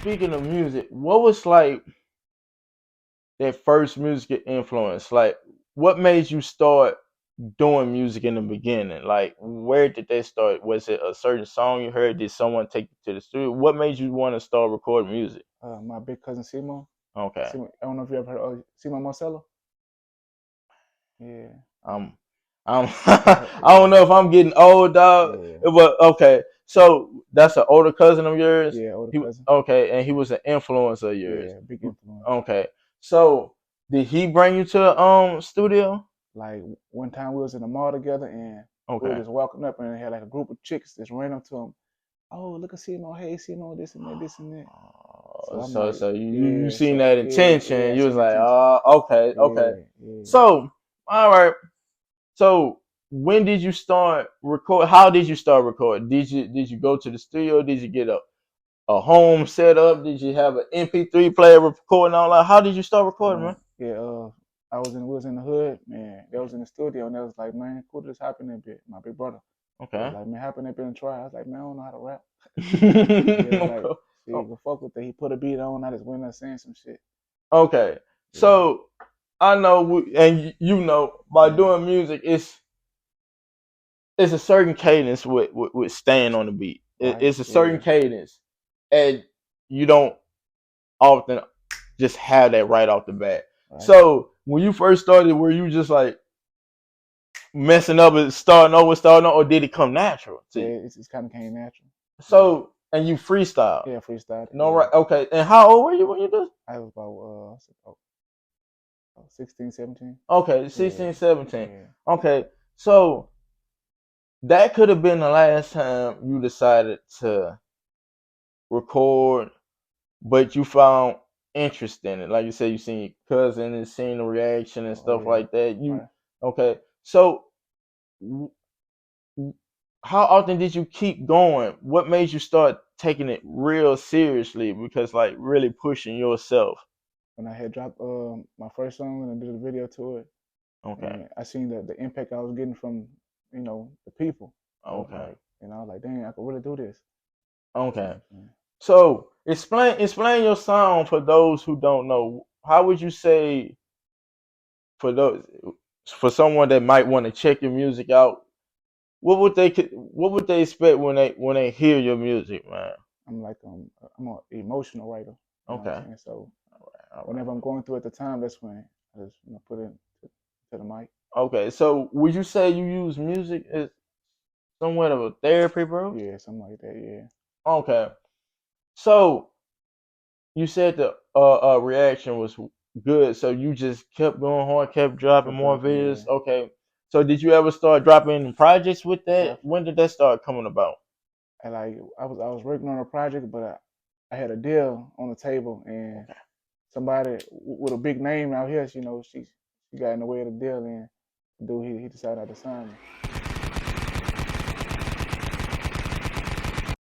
speaking of music, what was like that first music influence? Like, what made you start doing music in the beginning? Like, where did they start? Was it a certain song you heard? Did someone take you to the studio? What made you want to start recording music? My big cousin Simo. Okay. Simo, I don't know if you ever heard of Simo Marcello. Yeah, Um, I'm I don't yeah, know if I'm getting old, dog. yeah, But okay, so that's an older cousin of yours. yeah. Older He cousin. okay, and he was an influencer of yours. Yeah, big influence. Okay, so did he bring you to the studio? Like one time we was in the mall together and we were Okay. just walking up and they had like a group of chicks just ran up to him. Oh, look at Simo, hey Simo, this and that, this and that. So I'm So like, so you yeah, seen so that yeah, intention? yeah, I You was seen the like, attention. okay, okay. Yeah, yeah. So all right. So when did you start record? How did you start recording? Did you go to the studio? Did you get a home setup? Did you have an MP3 player recording all that? How did you start recording, man? Yeah, we was in the hood, man. They was in the studio and they was like, man, Kooda just hop in that bit. My big brother. He was Okay. like, man, hop in that bit and try. I was like, man, I don't know how to rap. They was like, Okay. shit, go fuck with it. He put a beat on, I just went there saying some shit. Okay. Yeah. So I know, and you know, by Mm. doing music, it's a certain cadence with staying on the beat. Right? It's a certain Yeah. cadence, and you don't often just have that right off the bat. Right. So when you first started, were you just like messing up and starting over, or did it come natural to Yeah, you? it's kind of came natural. Yeah. So and you freestyle. Yeah, freestyle. No, Yeah. right? Okay. And how old were you when you did? I was about 16, 17. Okay, Yeah. 16, 17. Yeah. Okay, so that could have been the last time you decided to record, but you found interest in it. Like you said, you seen your cousin and seen the reaction and Oh stuff yeah. like that. You Right. okay? So w- w- how often did you keep going? What made you start taking it real seriously? Because like really pushing yourself. When I had dropped my first song and I did a video to it, Okay. and I seen the impact I was getting from the people. I was Okay. like, I was like, dang, I could really do this. You know Okay. what I'm saying? So explain your sound for those who don't know. How would you say for those for someone that might want to check your music out? What would they expect when they hear your music, man? I'm an emotional writer. You know what I'm Okay. saying? So All right. whenever I'm going through at the time, that's when I just put it to the mic. Okay. So would you say you use music as somewhat of a therapy, bro? Yeah, something like that. Yeah. Okay. So you said the reaction was good, so you just kept going hard, kept dropping Kept more dropping. videos. Yeah. Okay. So did you ever start dropping projects with that? Def- When did that start coming about? and like I was working on a project, but I had a deal on the table, and Okay. somebody with a big name out here, she got in the way of the deal, and the dude he decided not to sign me.